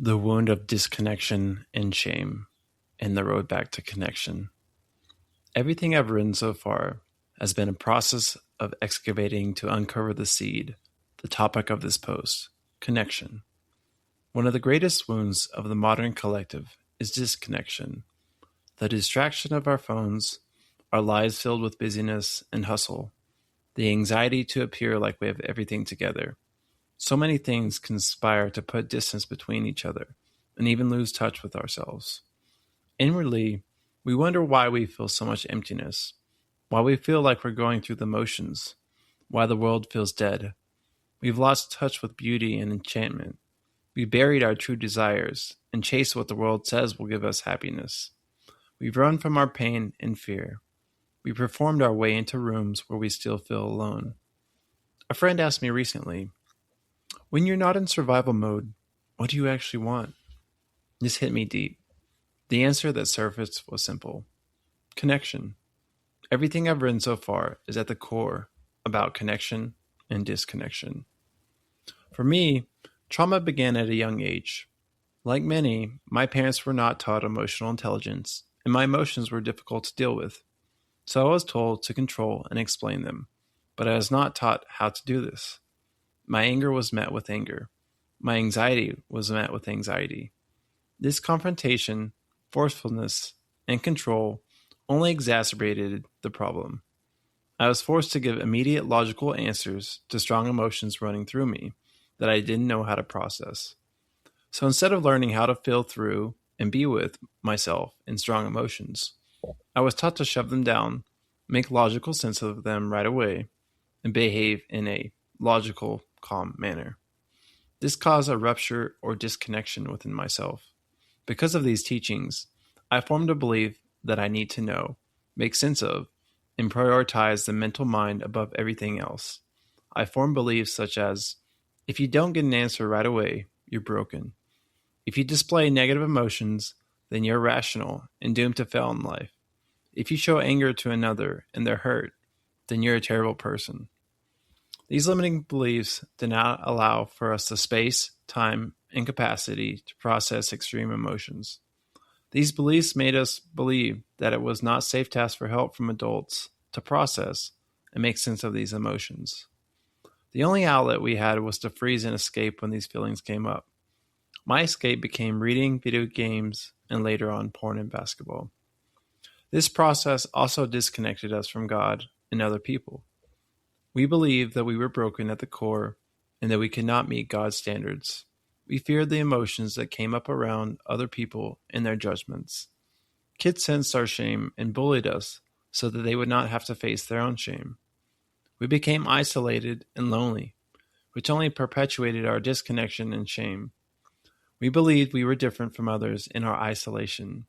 The wound of disconnection and shame, and the road back to connection. Everything I've written so far has been a process of excavating to uncover the seed, the topic of this post, connection. One of the greatest wounds of the modern collective is disconnection, the distraction of our phones, our lives filled with busyness and hustle, the anxiety to appear like we have everything together. So many things conspire to put distance between each other and even lose touch with ourselves. Inwardly, we wonder why we feel so much emptiness, why we feel like we're going through the motions, why the world feels dead. We've lost touch with beauty and enchantment. We've buried our true desires and chased what the world says will give us happiness. We've run from our pain and fear. We performed our way into rooms where we still feel alone. A friend asked me recently, when you're not in survival mode, what do you actually want? This hit me deep. The answer that surfaced was simple. Connection. Everything I've written so far is at the core about connection and disconnection. For me, trauma began at a young age. Like many, my parents were not taught emotional intelligence, and my emotions were difficult to deal with. So I was told to control and explain them, but I was not taught how to do this. My anger was met with anger. My anxiety was met with anxiety. This confrontation, forcefulness, and control only exacerbated the problem. I was forced to give immediate logical answers to strong emotions running through me that I didn't know how to process. So instead of learning how to feel through and be with myself in strong emotions, I was taught to shove them down, make logical sense of them right away, and behave in a logical, calm manner. This caused a rupture or disconnection within myself. Because of these teachings, I formed a belief that I need to know, make sense of, and prioritize the mental mind above everything else. I formed beliefs such as, if you don't get an answer right away, you're broken. If you display negative emotions, then you're irrational and doomed to fail in life. If you show anger to another and they're hurt, then you're a terrible person. These limiting beliefs did not allow for us the space, time, and capacity to process extreme emotions. These beliefs made us believe that it was not safe to ask for help from adults to process and make sense of these emotions. The only outlet we had was to freeze and escape when these feelings came up. My escape became reading, video games, and later on porn and basketball. This process also disconnected us from God and other people. We believed that we were broken at the core and that we could not meet God's standards. We feared the emotions that came up around other people and their judgments. Kids sensed our shame and bullied us so that they would not have to face their own shame. We became isolated and lonely, which only perpetuated our disconnection and shame. We believed we were different from others in our isolation.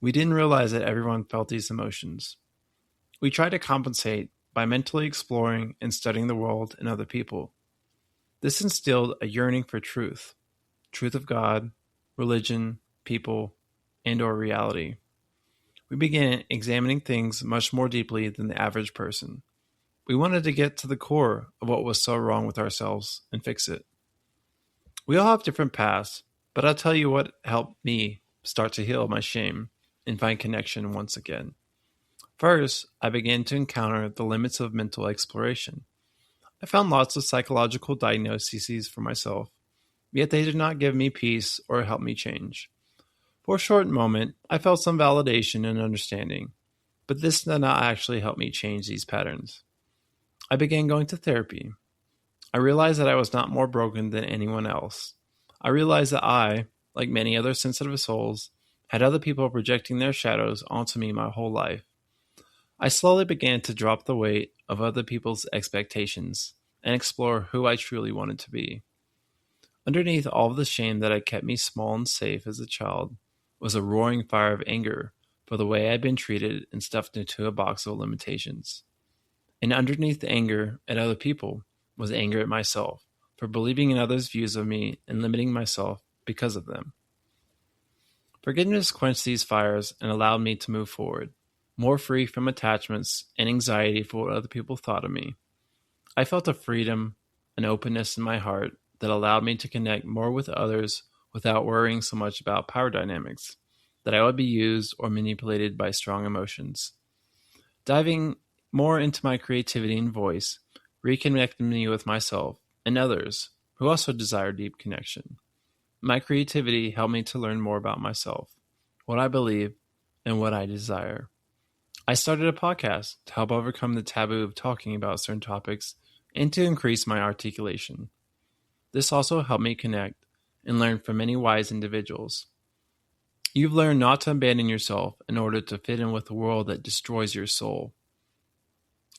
We didn't realize that everyone felt these emotions. We tried to compensate by mentally exploring and studying the world and other people. This instilled a yearning for truth of God, religion, people, and/or reality. We began examining things much more deeply than the average person. We wanted to get to the core of what was so wrong with ourselves and fix it. We all have different paths, but I'll tell you what helped me start to heal my shame and find connection once again. First, I began to encounter the limits of mental exploration. I found lots of psychological diagnoses for myself, yet they did not give me peace or help me change. For a short moment, I felt some validation and understanding, but this did not actually help me change these patterns. I began going to therapy. I realized that I was not more broken than anyone else. I realized that I, like many other sensitive souls, had other people projecting their shadows onto me my whole life. I slowly began to drop the weight of other people's expectations and explore who I truly wanted to be. Underneath all of the shame that had kept me small and safe as a child was a roaring fire of anger for the way I'd been treated and stuffed into a box of limitations. And underneath the anger at other people was anger at myself for believing in others' views of me and limiting myself because of them. Forgiveness quenched these fires and allowed me to move forward, more free from attachments and anxiety for what other people thought of me. I felt a freedom, an openness in my heart that allowed me to connect more with others without worrying so much about power dynamics, that I would be used or manipulated by strong emotions. Diving more into my creativity and voice reconnected me with myself and others who also desire deep connection. My creativity helped me to learn more about myself, what I believe, and what I desire. I started a podcast to help overcome the taboo of talking about certain topics and to increase my articulation. This also helped me connect and learn from many wise individuals. You've learned not to abandon yourself in order to fit in with a world that destroys your soul.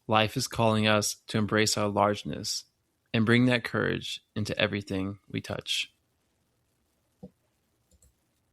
Life is calling us to embrace our largeness and bring that courage into everything we touch.